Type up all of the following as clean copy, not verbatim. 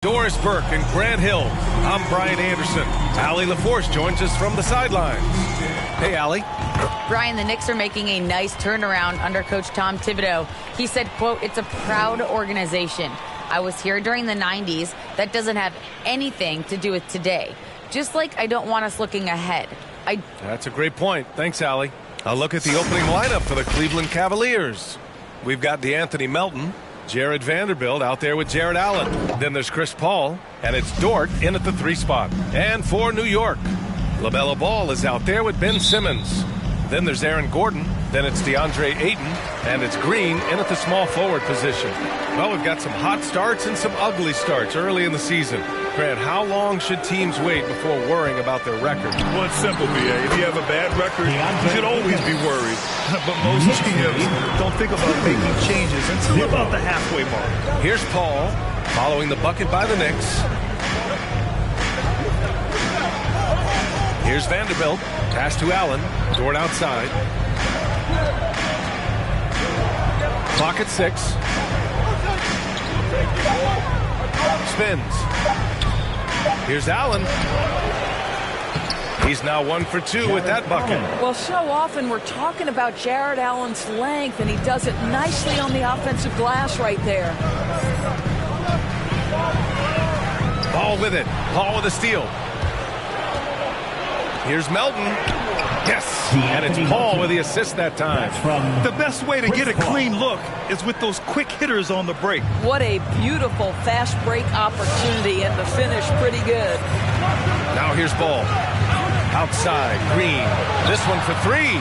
Doris Burke and Grant Hill. I'm Brian Anderson. Allie LaForce joins us from the sidelines. Hey, Allie. Brian, the Knicks are making a nice turnaround under Coach Tom Thibodeau. He said, quote, "It's a proud organization. I was here during the 90s. That doesn't have anything to do with today. Just like I don't want us looking ahead." That's a great point. Thanks, Allie. A look at the opening lineup for the Cleveland Cavaliers. We've got DeAnthony Melton, Jared Vanderbilt out there with Jared Allen. Then there's Chris Paul, and it's Dort in at the 3 spot. And for New York, LaMelo Ball is out there with Ben Simmons. Then there's Aaron Gordon. Then it's DeAndre Ayton, and it's Green in at the small forward position. Well, we've got some hot starts and some ugly starts early in the season. Grant, how long should teams wait before worrying about their record? Well, it's simple, B.A. If you have a bad record, you should always be worried. But most GMs don't think about making changes until about the halfway mark. Here's Paul, following the bucket by the Knicks. Here's Vanderbilt. Pass to Allen. Dort outside. Clock at 6. Spins. Here's Allen. He's now 1 for 2 with that bucket. Well, so often we're talking about Jared Allen's length, and he does it nicely on the offensive glass right there. Ball with it. Paul with a steal. Here's Melton. Yes, and it's Paul with the assist that time. The best way to get a clean look is with those quick hitters on the break. What a beautiful fast break opportunity, and the finish pretty good. Now here's Ball. Outside, Green. This one for 3.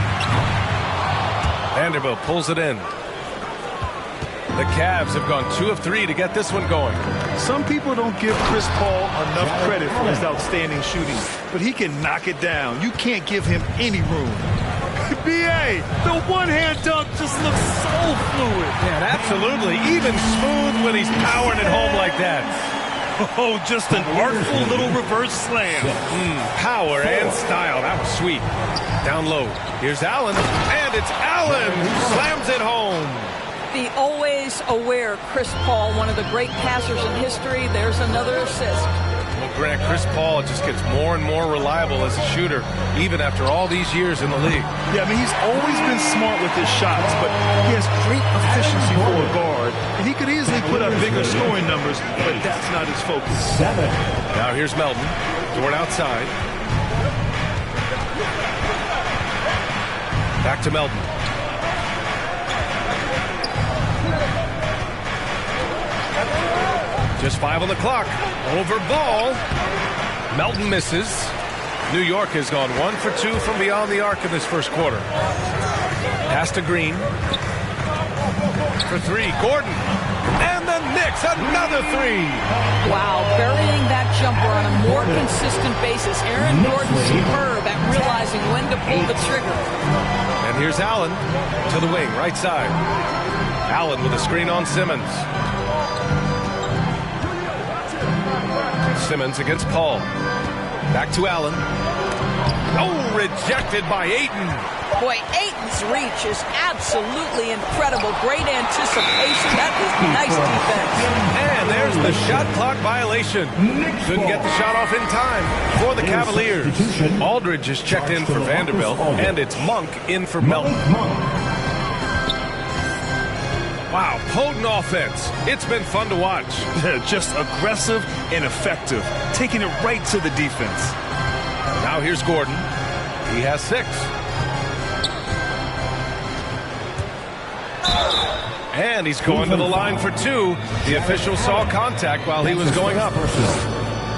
Vanderbilt pulls it in. The Cavs have gone 2 of 3 to get this one going. Some people don't give Chris Paul enough credit for his outstanding shooting, but he can knock it down. You can't give him any room. B.A., the one-hand dunk just looks so fluid. Yeah, absolutely. Even smooth when he's powering it home like that. Oh, just an artful little reverse slam. Power and style. That was sweet. Down low. Here's Allen, and it's Allen who slams it home. The always aware Chris Paul, one of the great passers in history. There's another assist. Well, Grant, Chris Paul just gets more and more reliable as a shooter, even after all these years in the league. Yeah, I mean, he's always been smart with his shots, but he has great efficiency for a guard, and he could easily put up bigger scoring numbers, but that's not his focus. Now here's Melton. Dort outside. Back to Melton. Just 5 on the clock. Over Ball. Melton misses. New York has gone 1 for 2 from beyond the arc in this first quarter. Pass to Green. For 3, Gordon. And the Knicks, another 3. Wow, burying that jumper on a more consistent basis. Aaron Gordon superb at realizing when to pull the trigger. And here's Allen to the wing, right side. Allen with a screen on Simmons. Simmons against Paul. Back to Allen. Oh, rejected by Ayton. Boy, Ayton's reach is absolutely incredible. Great anticipation. That is nice defense. And there's the shot clock violation. Couldn't get the shot off in time for the Cavaliers. Aldridge is checked in for Vanderbilt, and it's Monk in for Melton. Wow, potent offense. It's been fun to watch. Just aggressive and effective, taking it right to the defense. Now here's Gordon. He has 6. And he's going to the line for 2. The official saw contact while he was going up.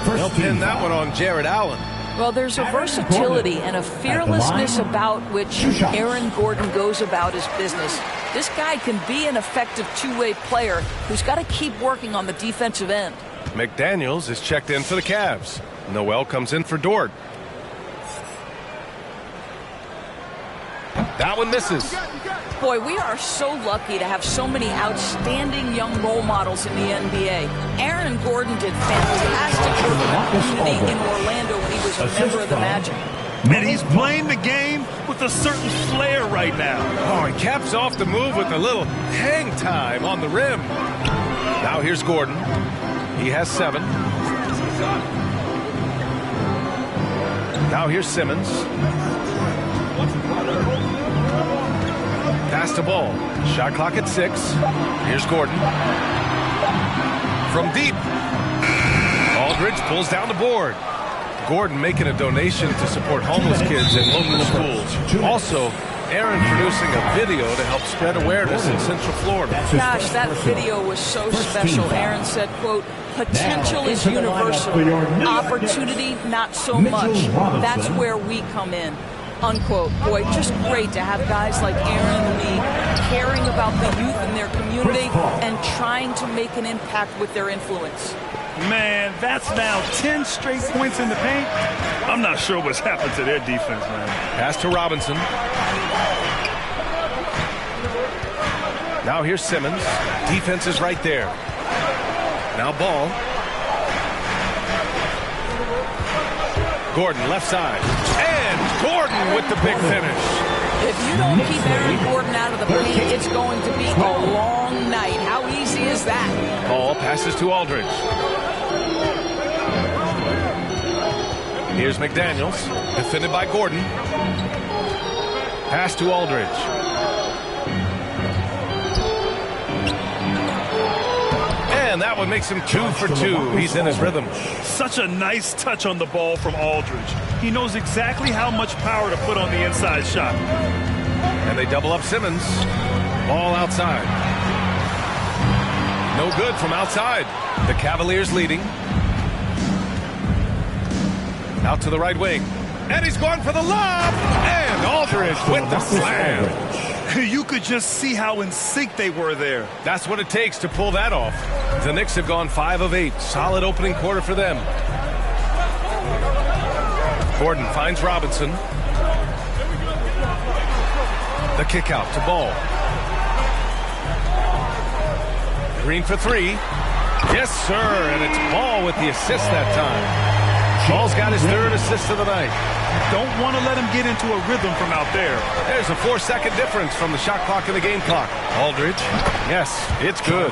They'll pin that one on Jared Allen. Well, there's a versatility and a fearlessness about which Aaron Gordon goes about his business. This guy can be an effective two-way player who's got to keep working on the defensive end. McDaniels is checked in for the Cavs. Noel comes in for Dort. That one misses. Boy, we are so lucky to have so many outstanding young role models in the NBA. Aaron Gordon did fantastic work in the community in Orlando when he was a member of the Magic. And he's playing the game with a certain flair right now. Oh, he caps off the move with a little hang time on the rim. Now here's Gordon. He has 7. Now here's Simmons. Pass to Ball. Shot clock at 6. Here's Gordon. From deep. Aldridge pulls down the board. Gordon making a donation to support homeless kids in local schools. Also, Aaron producing a video to help spread awareness in Central Florida. Gosh, that video was so special. Aaron said, quote, potential is universal. Opportunity, not so much. That's where we come in. Unquote. Boy, just great to have guys like Aaron in the league caring about the youth in their community and trying to make an impact with their influence. Man, that's now 10 straight points in the paint. I'm not sure what's happened to their defense, man. Pass to Robinson. Now here's Simmons. Defense is right there. Now Ball. Gordon left side. And Gordon with the big finish. If you don't keep Aaron Gordon out of the paint, it's going to be a long night. How easy is that? Ball passes to Aldridge. Here's McDaniels, defended by Gordon. Pass to Aldridge. And that one makes him 2 for 2. He's in his rhythm. Such a nice touch on the ball from Aldridge. He knows exactly how much power to put on the inside shot. And they double up Simmons. Ball outside. No good from outside. The Cavaliers leading. Out to the right wing. And he's going for the lob. And Aldridge with the slam. You could just see how in sync they were there. That's what it takes to pull that off. The Knicks have gone 5 of 8. Solid opening quarter for them. Gordon finds Robinson. The kick out to Ball. Green for 3. Yes, sir. And it's Ball with the assist that time. Ball's got his 3rd assist of the night. Don't want to let him get into a rhythm from out there. There's a 4-second difference from the shot clock and the game clock. Aldridge. Yes, it's good.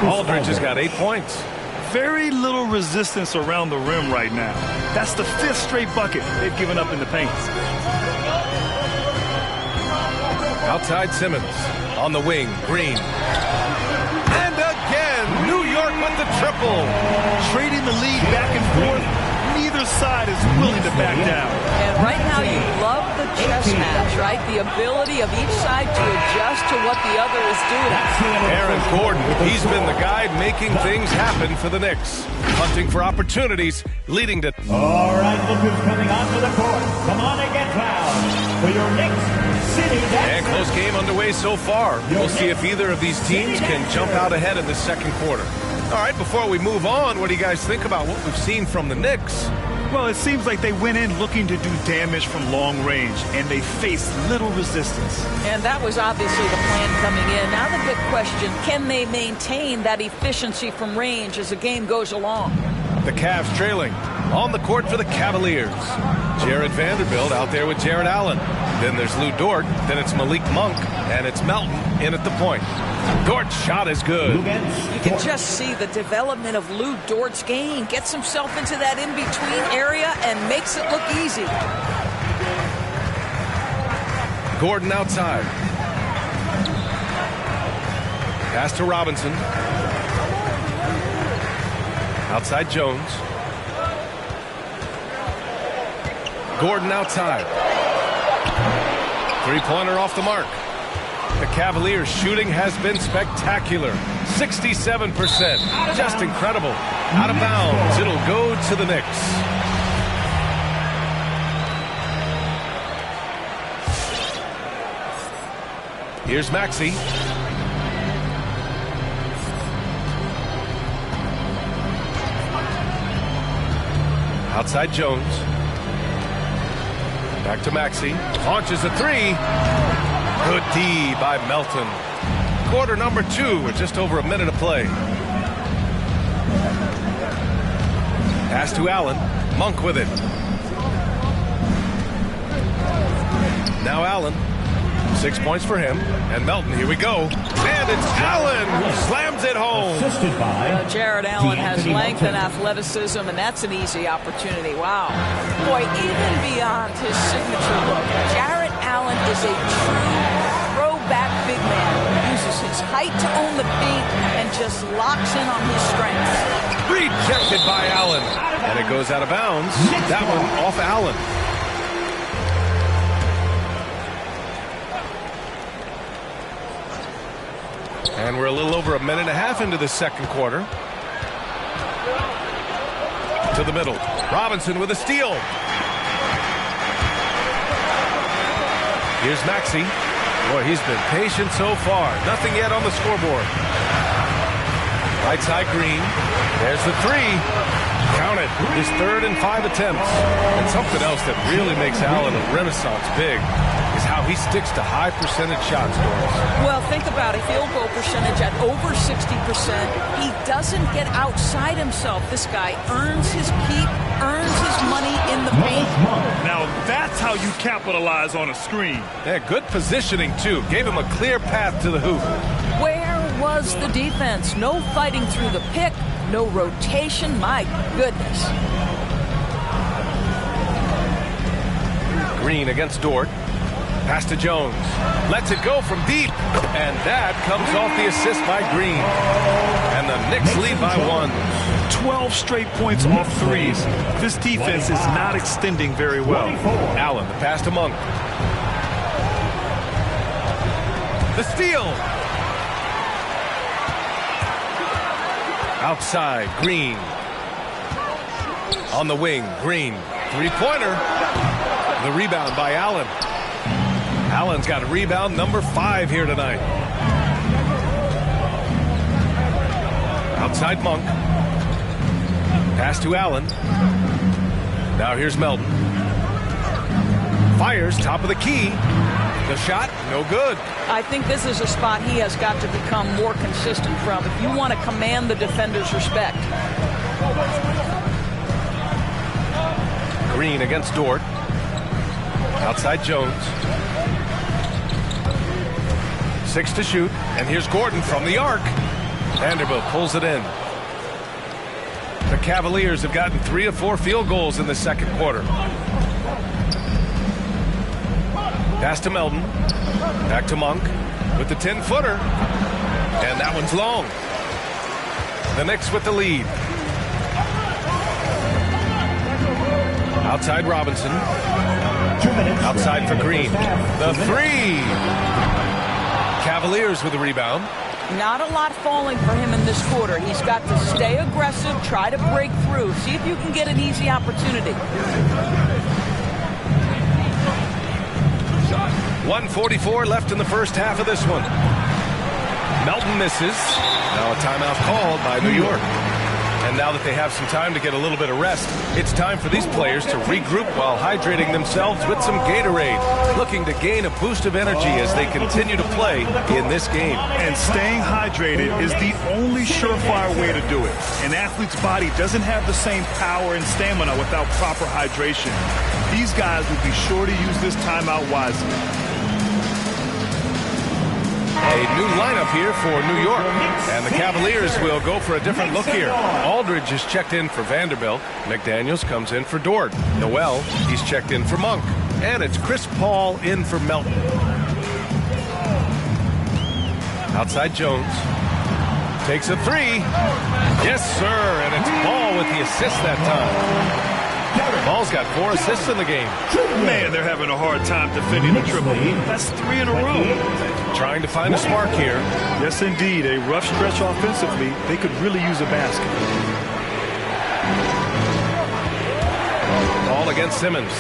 Aldridge has got 8 points. Very little resistance around the rim right now. That's the 5th straight bucket they've given up in the paint. Outside Simmons. On the wing, Green. And again, New York with the triple. Trading the lead back and forth. Neither side is willing to back down. And right now you love the chess match, right? The ability of each side to adjust to what the other is doing. Aaron Gordon, he's been the guy making things happen for the Knicks. Hunting for opportunities, leading to... All right, look who's coming onto the court. Come on and get loud for your Knicks City. And close game underway so far. We'll see if either of these teams can jump out ahead in the second quarter. All right, before we move on, what do you guys think about what we've seen from the Knicks? Well, it seems like they went in looking to do damage from long range, and they faced little resistance. And that was obviously the plan coming in. Now the big question, can they maintain that efficiency from range as the game goes along? The Cavs trailing. On the court for the Cavaliers. Jared Vanderbilt out there with Jared Allen. Then there's Lou Dort. Then it's Malik Monk. And it's Melton in at the point. Dort's shot is good. You can just see the development of Lou Dort's game. Gets himself into that in-between area and makes it look easy. Gordon outside. Pass to Robinson. Outside Jones. Gordon outside. Three-pointer off the mark. The Cavaliers' shooting has been spectacular. 67%. Just incredible. Out of bounds. It'll go to the Knicks. Here's Maxey. Outside Jones. Back to Maxey. Launches a 3. Good D by Melton. Quarter number 2 with just over a minute of play. Pass to Allen. Monk with it. Now Allen. 6 points for him. And Melton, here we go. And it's Allen who slams it home. Assisted by Jared Allen has length and athleticism, and that's an easy opportunity. Wow. Boy, even beyond his signature look, Jared Allen is a true throwback big man. Uses his height to own the paint and just locks in on his strengths. Rejected by Allen. And it goes out of bounds. That one off Allen. And we're a little over a minute and a half into the second quarter. To the middle. Robinson with a steal. Here's Maxey. Boy, he's been patient so far. Nothing yet on the scoreboard. Right side Green. There's the three. Count it. His 3rd and 5 attempts. And something else that really makes Allen a renaissance big is how he sticks to high percentage shots. Well, think about it. Field goal percentage at over 60%. He doesn't get outside himself. This guy earns his keep, earns his money in the paint. Now that's how you capitalize on a screen. Yeah, good positioning, too. Gave him a clear path to the hoop. Where was the defense? No fighting through the pick, no rotation. My goodness. Green against Dort. Pass to Jones. Lets it go from deep. And that comes off the assist by Green. And the Knicks lead by 1. 12 straight points off threes. This defense is not extending very well. Allen, the pass to Monk. The steal. Outside, Green. On the wing, Green. Three-pointer. The rebound by Allen. Allen's got rebound number 5 here tonight. Outside Monk. Pass to Allen. Now here's Melton. Fires, top of the key. The shot, no good. I think this is a spot he has got to become more consistent from if you want to command the defender's respect. Green against Dort. Outside Jones. 6 to shoot. And here's Gordon from the arc. Vanderbilt pulls it in. The Cavaliers have gotten 3 of 4 field goals in the second quarter. Pass to Melton. Back to Monk with the 10-footer. And that one's long. The Knicks with the lead. Outside Robinson. Outside for Green. The three. Cavaliers with the rebound. Not a lot falling for him in this quarter. He's got to stay aggressive, try to break through. See if you can get an easy opportunity. 1:44 left in the first half of this one. Melton misses. Now a timeout called by New York. And now that they have some time to get a little bit of rest, it's time for these players to regroup while hydrating themselves with some Gatorade, looking to gain a boost of energy as they continue to play in this game. And staying hydrated is the only surefire way to do it. An athlete's body doesn't have the same power and stamina without proper hydration. These guys will be sure to use this timeout wisely. A new lineup here for New York, and the Cavaliers will go for a different look here. Aldridge is checked in for Vanderbilt. McDaniels comes in for Dort. Noel, he's checked in for Monk. And it's Chris Paul in for Melton. Outside Jones. Takes a three. Yes, sir, and it's Paul with the assist that time. Paul's got 4 assists in the game. Man, they're having a hard time defending the triple. That's 3 in a row. Trying to find a spark here. Yes, indeed. A rough stretch offensively. They could really use a basket. Ball against Simmons.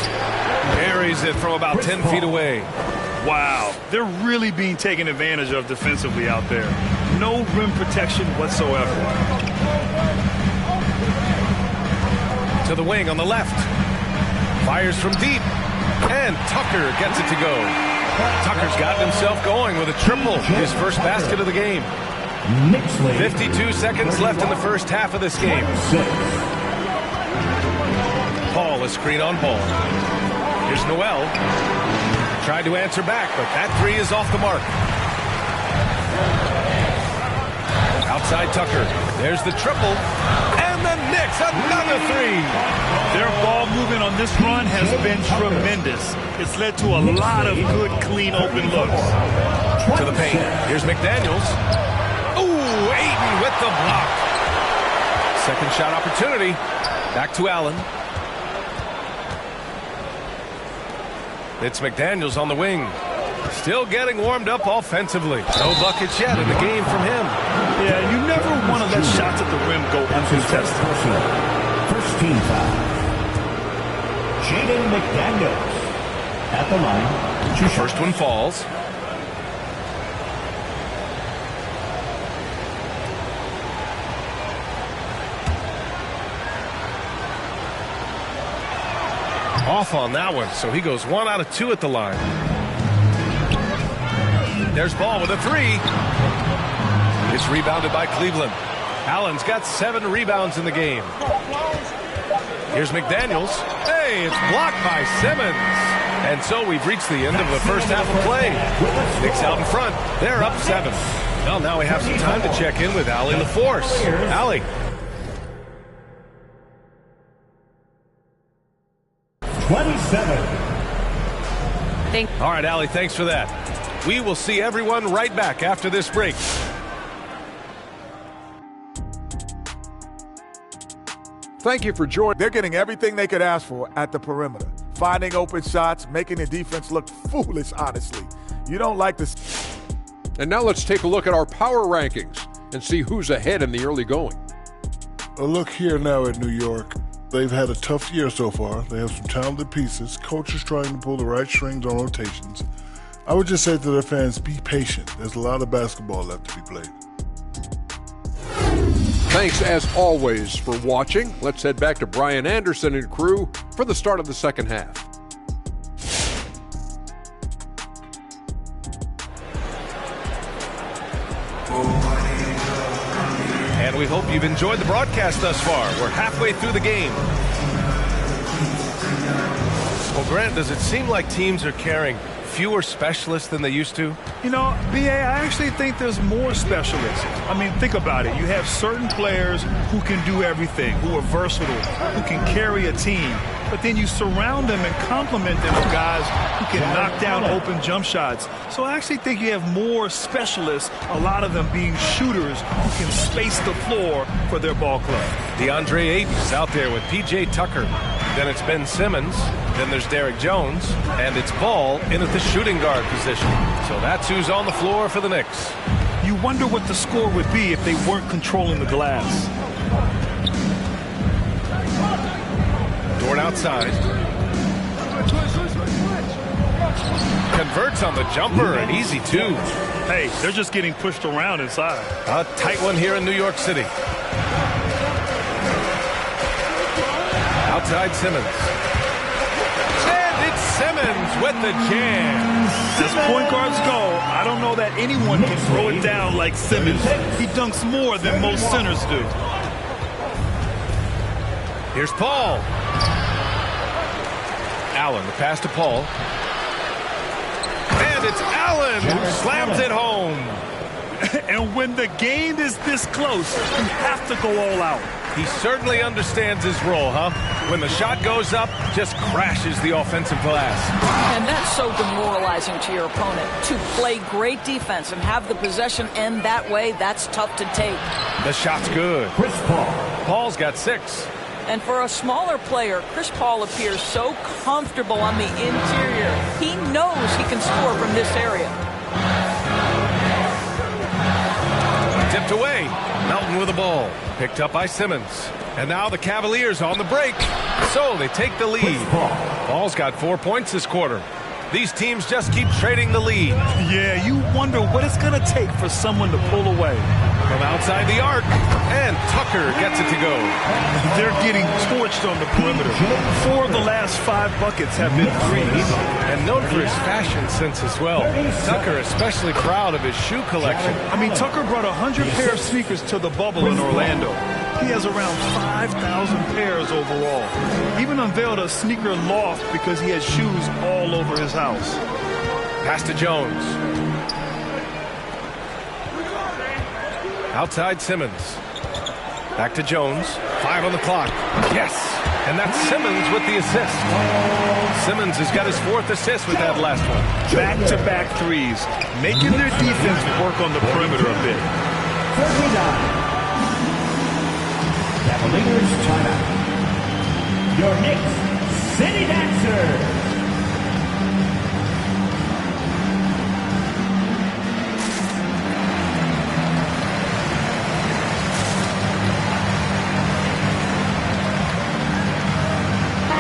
Carries it from about 10 feet away. Wow. They're really being taken advantage of defensively out there. No rim protection whatsoever. To the wing on the left. Fires from deep. And Tucker gets it to go. Tucker's gotten himself going with a triple. His first basket of the game. 52 seconds left in the first half of this game. Paul, a screen on Ball. Here's Noel. Tried to answer back, but that three is off the mark. Outside Tucker. There's the triple. And the Knicks, another three. Their ball movement on this run has been tremendous. It's led to a lot of good, clean, open looks. To the paint. Here's McDaniels. Ooh, Ayton with the block. Second shot opportunity. Back to Allen. It's McDaniels on the wing. Still getting warmed up offensively. No buckets yet in the game from him. Yeah, you never want to let shots at the rim go uncontested. First team foul. Jaden McDaniels at the line. First one falls. Off on that one, so he goes 1 out of 2 at the line. There's Ball with a three. It's rebounded by Cleveland. Allen's got 7 rebounds in the game. Here's McDaniels. Hey, it's blocked by Simmons. And so we've reached the end of the first half of play. Knicks out in front. They're up 7. Well, now we have some time to check in with Allie LaForce. Allie. 27. All right, Allie, thanks for that. We will see everyone right back after this break. Thank you for joining. They're getting everything they could ask for at the perimeter. Finding open shots, making the defense look foolish, honestly. You don't like this. And now let's take a look at our power rankings and see who's ahead in the early going. A look here now at New York. They've had a tough year so far. They have some talented pieces. Coaches trying to pull the right strings on rotations. I would just say to their fans, be patient. There's a lot of basketball left to be played. Thanks, as always, for watching. Let's head back to Brian Anderson and crew for the start of the second half. And we hope you've enjoyed the broadcast thus far. We're halfway through the game. Well, Grant, does it seem like teams are carrying fewer specialists than they used to? You know, B.A., I actually think there's more specialists. I mean, think about it. You have certain players who can do everything, who are versatile, who can carry a team. But then you surround them and complement them with guys who can knock down open jump shots. So I actually think you have more specialists, a lot of them being shooters who can space the floor for their ball club. DeAndre Ayton's out there with P.J. Tucker. Then it's Ben Simmons. Then there's Derek Jones. And it's Ball in at the shooting guard position. So that's who's on the floor for the Knicks. You wonder what the score would be if they weren't controlling the glass. Dort outside. Converts on the jumper, an easy 2. Hey, they're just getting pushed around inside. A tight one here in New York City. Outside Simmons. And it's Simmons with the jam. As point guards go, I don't know that anyone can throw it down like Simmons. He dunks more than most centers do. Here's Paul. Allen, the pass to Paul. And it's Allen who slams it home. And when the game is this close, you have to go all out. He certainly understands his role, huh? When the shot goes up, just crashes the offensive glass. And that's so demoralizing to your opponent. To play great defense and have the possession end that way, that's tough to take. The shot's good. Chris Paul. Paul's got 6. And for a smaller player, Chris Paul appears so comfortable on the interior. He knows he can score from this area. Tipped away. Melton with the ball. Picked up by Simmons. And now the Cavaliers on the break. So they take the lead. Paul's got 4 points this quarter. These teams just keep trading the lead. Yeah, you wonder what it's going to take for someone to pull away. From outside the arc. And Tucker gets it to go. They're getting torched on the perimeter. 4 of the last 5 buckets have been threes. And known for his fashion sense as well. Tucker especially proud of his shoe collection. I mean, Tucker brought 100 pair of sneakers to the bubble in Orlando. He has around 5,000 pairs overall. He even unveiled a sneaker loft because he has shoes all over his house. Pass to Jones. Outside Simmons. Back to Jones. 5 on the clock. Yes! And that's Simmons with the assist. Simmons has got his 4th assist with that last one. Back-to-back threes, making their defense work on the perimeter a bit. 39. Cavaliers timeout. Your Knicks City Dancer.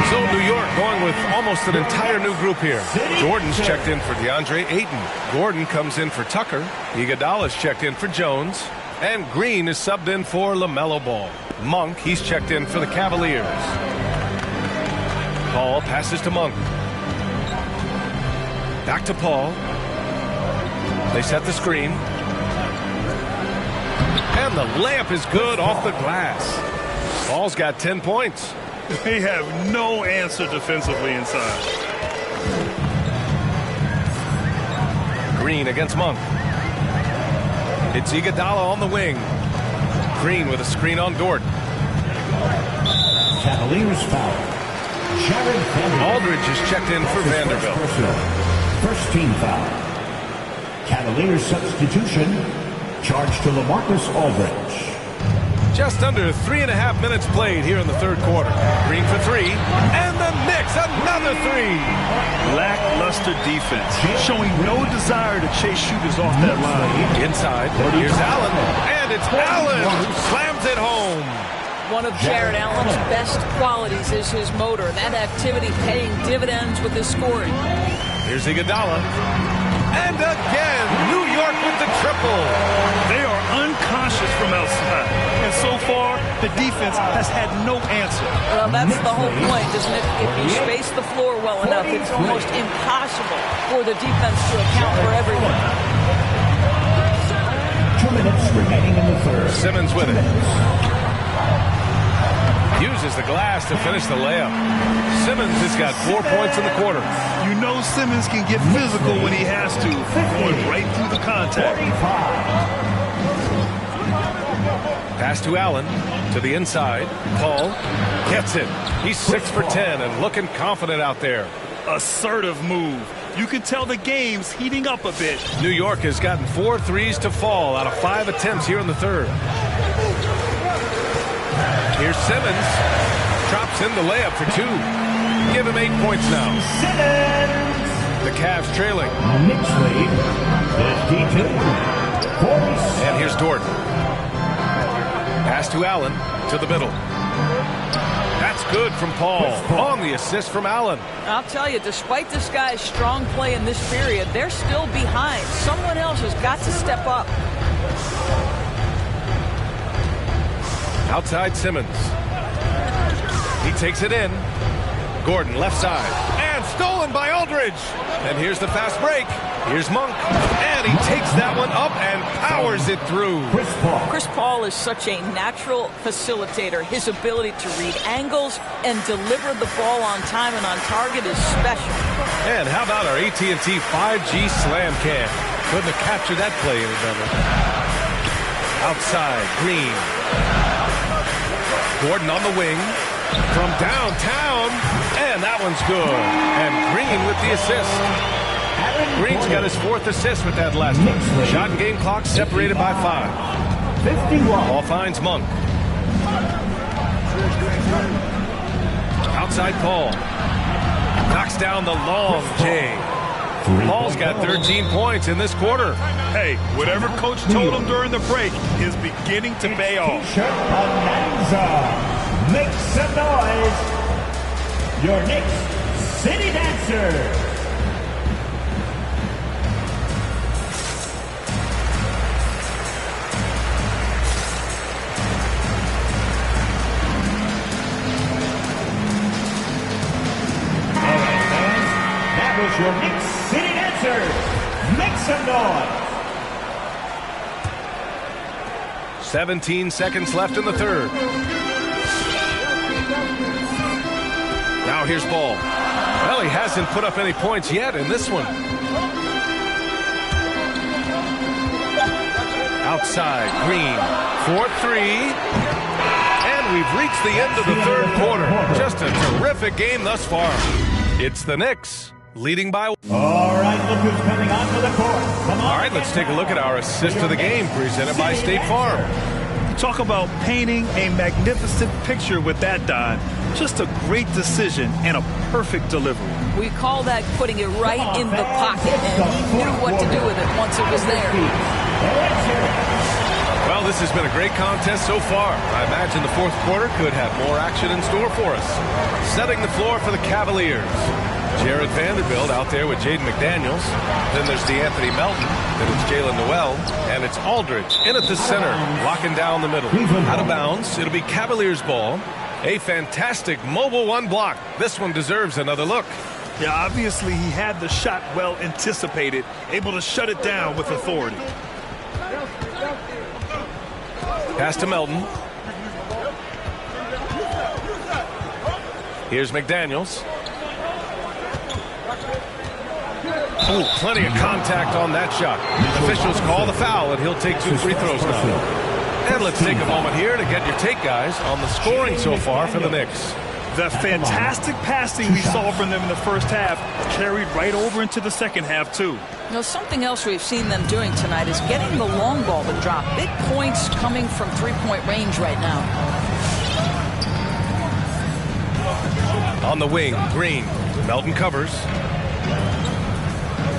So New York going with almost an entire new group here. Jordan's checked in for DeAndre Ayton. Gordon comes in for Tucker. Iguodala's checked in for Jones. And Green is subbed in for LaMelo Ball. Monk, he's checked in for the Cavaliers. Paul passes to Monk. Back to Paul. They set the screen. And the layup is good off the glass. Paul's got 10 points. They have no answer defensively inside. Green against Monk. It's Iguodala on the wing. Green with a screen on Dort. Cavaliers foul. Jared Vanderbilt. Aldridge is checked in for Vanderbilt. First team foul. Cavaliers substitution. Charge to LaMarcus Aldridge. Just under 3.5 minutes played here in the third quarter. Green for 3. And the Knicks, another 3. Lackluster defense, showing no desire to chase shooters off that line. Inside, here's Allen. And it's Allen who slams it home. One of Jared Allen's best qualities is his motor. That activity paying dividends with his scoring. Here's Iguodala. And again, New York with the triple. They are unconscious from outside. And so far, the defense has had no answer. Well, that's the whole point, isn't it? If you space the floor well enough, it's almost impossible for the defense to account for everyone. 2 minutes remaining in the third. Simmons with it. Uses the glass to finish the layup. Simmons has got 4 points in the quarter. You know Simmons can get physical when he has to, going right through the contact. 45. Pass to Allen, to the inside. Paul gets it. He's 6 for 10 and looking confident out there. Assertive move. You can tell the game's heating up a bit. New York has gotten 4 threes to fall out of 5 attempts here in the third. Here's Simmons. Drops in the layup for 2. Give him 8 points now. Simmons. The Cavs trailing. Knicks lead 52-46. And here's Dort. Pass to Allen, to the middle. That's good from Paul. On the assist from Allen. I'll tell you, despite this guy's strong play in this period, they're still behind. Someone else has got to step up. Outside Simmons. He takes it in. Gordon left side. And stolen by Aldridge. And here's the fast break. Here's Monk. And he takes that one up and powers it through. Chris Paul is such a natural facilitator. His ability to read angles and deliver the ball on time and on target is special. And how about our AT&T 5G Slam Cam? Couldn't have captured that play any better. Outside, Green. Gordon on the wing. From downtown. And that one's good. And Green with the assist. Green's got his 4th assist with that last one. Shot and game clock separated by 5. 51. Ball finds Monk. Outside Paul. Knocks down the long J. Paul's got 13 points in this quarter. Hey, whatever coach told him during the break is beginning to pay off. Make some noise. Your Knicks City Dancer. That was your Knicks City Dancers. Make some noise. 17 seconds left in the third. Now here's Ball. Well, he hasn't put up any points yet in this one. Outside, Green, 4-3. And we've reached the end of the third quarter. Just a terrific game thus far. It's the Knicks leading by. All right, look who's coming onto the court. Come on. All right, let's take a look at our assist of the game presented by State Farm. Talk about painting a magnificent picture with that, Don. Just a great decision and a perfect delivery. We call that putting it right in the pocket, and he knew what to do with it once it was there. Well, this has been a great contest so far. I imagine the fourth quarter could have more action in store for us. Setting the floor for the Cavaliers. Jared Vanderbilt out there with Jaden McDaniels. Then there's DeAnthony Melton. Then it's Jalen Noel. And it's Aldridge in at the center, locking down the middle. Out of bounds, it'll be Cavaliers ball. A fantastic mobile one block. This one deserves another look. Yeah, obviously he had the shot well anticipated, able to shut it down with authority. Pass to Melton. Here's McDaniels. Oh, plenty of contact on that shot. Officials call the foul, and he'll take 2 free throws now. And let's take a moment here to get your take, guys, on the scoring so far for the Knicks. The fantastic passing we saw from them in the first half carried right over into the second half, too. You know, something else we've seen them doing tonight is getting the long ball to drop. Big points coming from three-point range right now. On the wing, Green. Melton covers.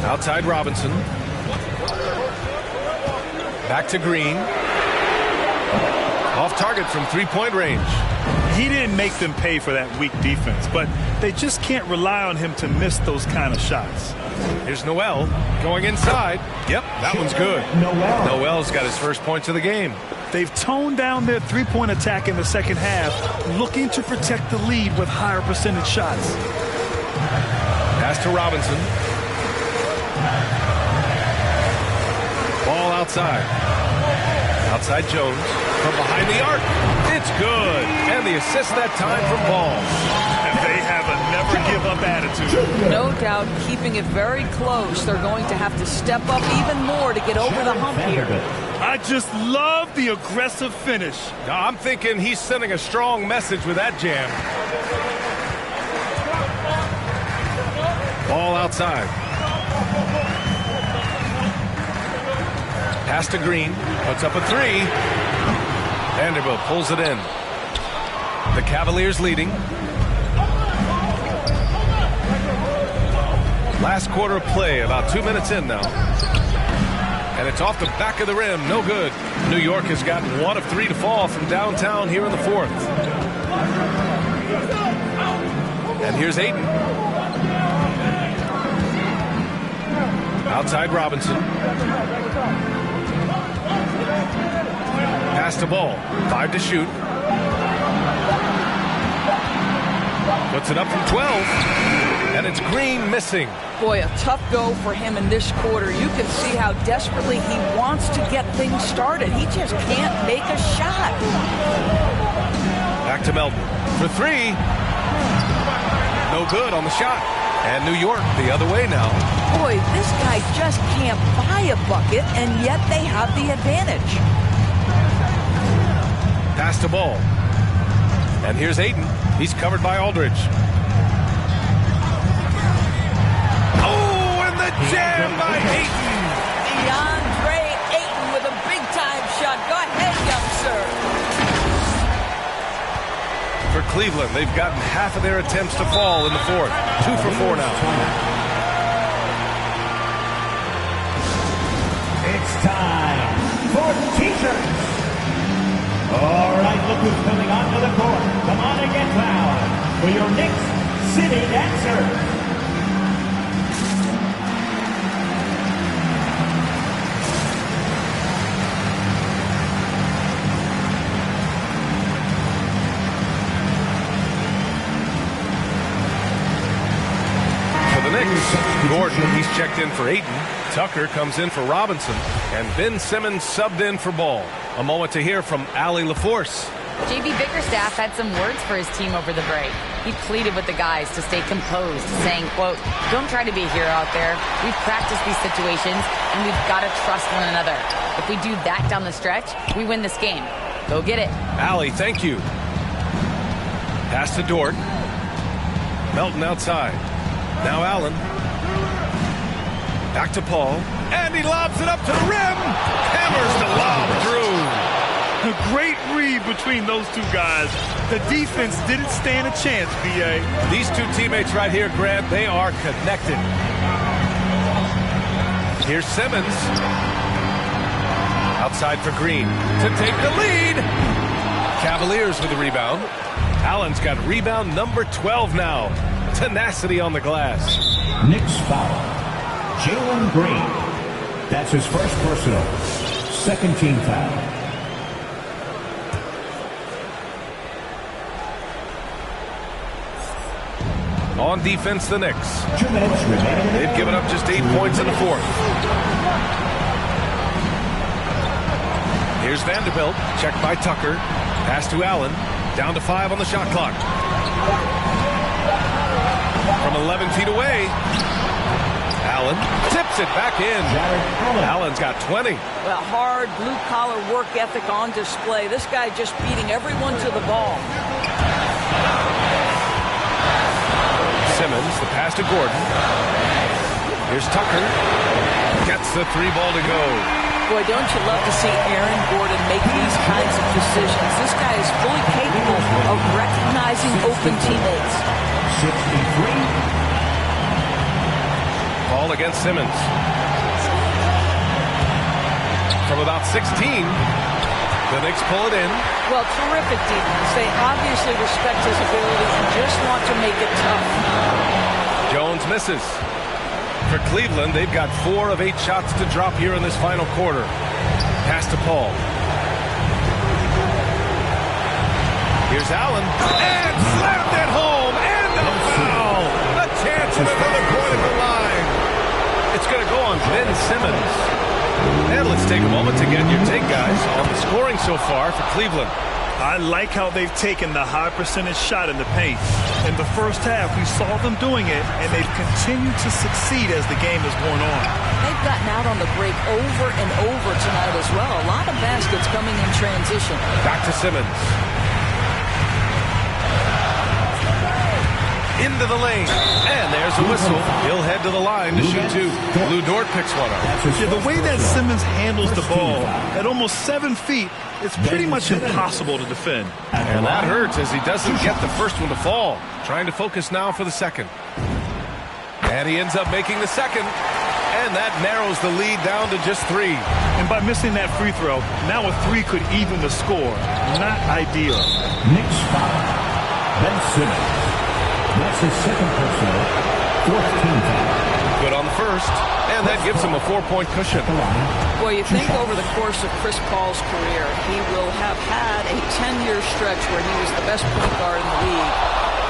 Outside Robinson. Back to Green. Off target from three-point range. He didn't make them pay for that weak defense, but they just can't rely on him to miss those kind of shots. Here's Noel going inside. Yep, that one's good. Noel's got his first points of the game. They've toned down their three-point attack in the second half, looking to protect the lead with higher percentage shots. Pass to Robinson. Ball outside. Outside Jones. From behind the arc. It's good. And the assist that time from Ball. And they have a never-give-up attitude. No doubt keeping it very close. They're going to have to step up even more to get over the hump here. I just love the aggressive finish. I'm thinking he's sending a strong message with that jam. Ball outside. Pass to Green. Puts up a three. Vanderbilt pulls it in. The Cavaliers leading. Last quarter of play, about 2 minutes in now. And it's off the back of the rim. No good. New York has gotten 1 of 3 to fall from downtown here in the fourth. And here's Ayton. Outside Robinson. Pass to Ball. 5 to shoot. Puts it up from 12. And it's Green missing. Boy, a tough go for him in this quarter. You can see how desperately he wants to get things started. He just can't make a shot. Back to Melton for 3. No good on the shot. And New York the other way now. Boy, this guy just can't buy a bucket, and yet they have the advantage. Pass to Ball. And here's Ayton. He's covered by Aldridge. Oh, and the jam by Ayton. DeAndre Ayton with a big-time shot. Go ahead, young sir. For Cleveland, they've gotten half of their attempts to fall in the fourth. 2 for 4 now. It's time for T-shirts. All right, look who's coming onto the court. Come on and get loud for your Knicks City Dancers. Gordon, he's checked in for Ayton. Tucker comes in for Robinson. And Ben Simmons subbed in for Ball. A moment to hear from Allie LaForce. JB Bickerstaff had some words for his team over the break. He pleaded with the guys to stay composed, saying, quote, "Don't try to be a hero out there. We've practiced these situations, and we've got to trust one another. If we do that down the stretch, we win this game. Go get it." Allie, thank you. Pass to Dort. Melton outside. Now Allen. Back to Paul. And he lobs it up to the rim. Hammers the lob through. A great read between those two guys. The defense didn't stand a chance, B.A. These two teammates right here, Grant, they are connected. Here's Simmons. Outside for Green to take the lead. Cavaliers with the rebound. Allen's got rebound number 12 now. Tenacity on the glass. Knicks foul. Jalen Green. That's his first personal. Second team foul. On defense, the Knicks. 2 minutes remaining. They've given up just 8 points in the fourth. Here's Vanderbilt. Checked by Tucker. Pass to Allen. Down to 5 on the shot clock. From 11 feet away. Allen tips it back in. Allen's got 20. Well, hard blue-collar work ethic on display. This guy just beating everyone to the ball. Simmons, the pass to Gordon. Here's Tucker. Gets the 3 ball to go. Boy, don't you love to see Aaron Gordon make these kinds of decisions. This guy is fully capable of recognizing open teammates. 63. Ball against Simmons. From about 16, the Knicks pull it in. Well, terrific defense. They obviously respect his ability and just want to make it tough. Jones misses. For Cleveland, they've got 4 of 8 shots to drop here in this final quarter. Pass to Paul. Here's Allen. And slammed it home. And a foul. A chance at another point at the line. It's going to go on Ben Simmons. And let's take a moment to get your take, guys, on the scoring so far for Cleveland. I like how they've taken the high percentage shot in the paint. In the first half, we saw them doing it, and they've continued to succeed as the game has gone on. They've gotten out on the break over and over tonight as well. A lot of baskets coming in transition. Back to Simmons. Into the lane. And there's a whistle. He'll head to the line to shoot 2. Lou Dort picks one up. Yeah, the way that Simmons handles the ball at almost 7 feet, it's pretty much impossible to defend. And that hurts as he doesn't get the first one to fall. Trying to focus now for the second. And he ends up making the second. And that narrows the lead down to just 3. And by missing that free throw, now a 3 could even the score. Not ideal. Knicks foul. Ben Simmons. That's his second personal. Fourth team foul. Good on the first. And that gives him a 4-point cushion. Well, you think over the course of Chris Paul's career, he will have had a 10-year stretch where he was the best point guard in the league.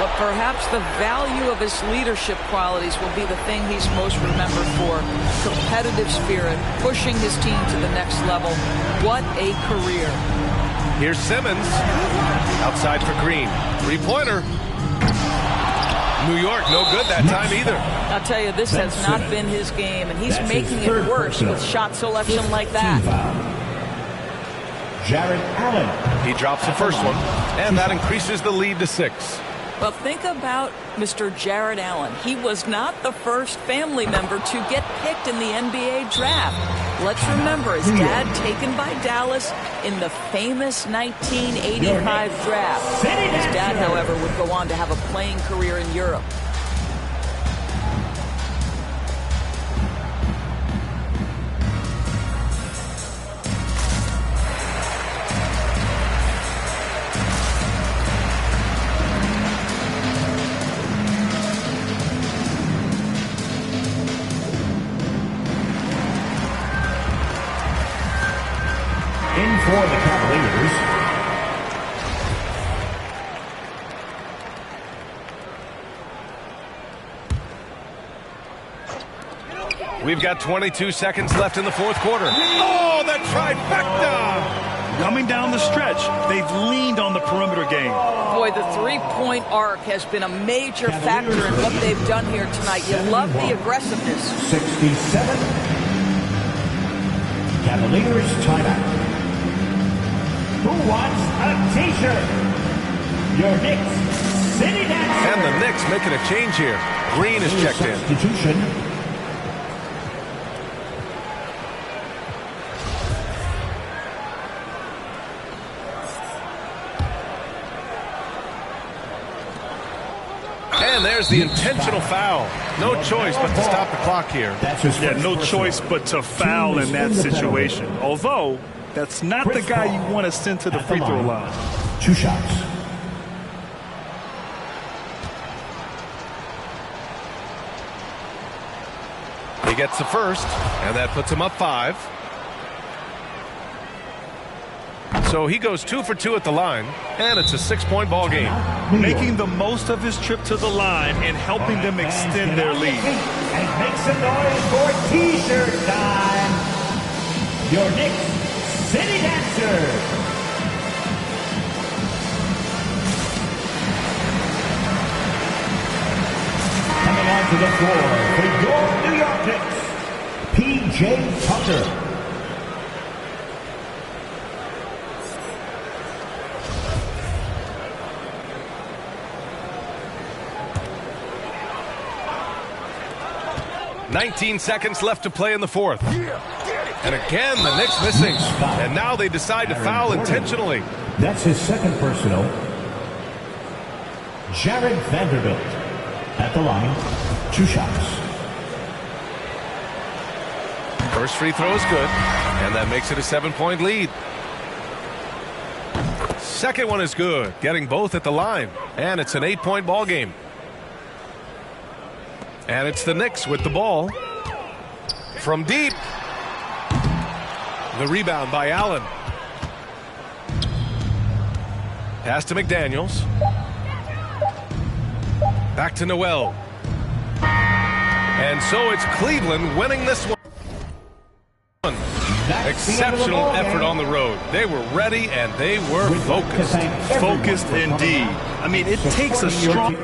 But perhaps the value of his leadership qualities will be the thing he's most remembered for. Competitive spirit, pushing his team to the next level. What a career. Here's Simmons. Outside for Green. 3-pointer. New York, no good that time either. I'll tell you, this has not been his game, and he's making it worse with shot selection like that. Jared Allen. He drops the first one, and that increases the lead to 6. Well, think about Mr. Jared Allen. He was not the first family member to get picked in the NBA draft. Let's remember his dad taken by Dallas in the famous 1985 draft. His dad, however, would go on to have a playing career in Europe. In for the Cavaliers. We've got 22 seconds left in the fourth quarter. Oh, the trifecta! Coming down the stretch, they've leaned on the perimeter game. Boy, the three-point arc has been a major factor in what they've done here tonight. You love the aggressiveness. 67. Cavaliers timeout. Who wants a t-shirt? Your Knicks City Dancer. And the Knicks making a change here. Green is checked in. Substitution. And there's the intentional foul. No choice but to stop the clock here. Yeah, no choice but to foul in that situation. Although, that's not the guy you want to send to the free throw line. 2 shots. He gets the first, and that puts him up 5. So he goes 2 for 2 at the line, and it's a 6-point ball game. Making the most of his trip to the line and helping them extend their lead. And make some noise for t-shirt time. Your Knicks City Dancer. Coming onto the floor for your New York Knicks, P.J. Tucker. "19 seconds left to play in the fourth. And again, the Knicks missing. And now they decide to foul intentionally. That's his second personal. Jared Vanderbilt at the line. 2 shots. First free throw is good, and that makes it a 7-point lead. Second one is good, getting both at the line. And it's an 8-point ball game. And it's the Knicks with the ball. From deep. The rebound by Allen. Pass to McDaniels. Back to Noel. And so it's Cleveland winning this one. Exceptional effort on the road. They were ready and they were focused. Focused indeed. I mean, it takes a strong...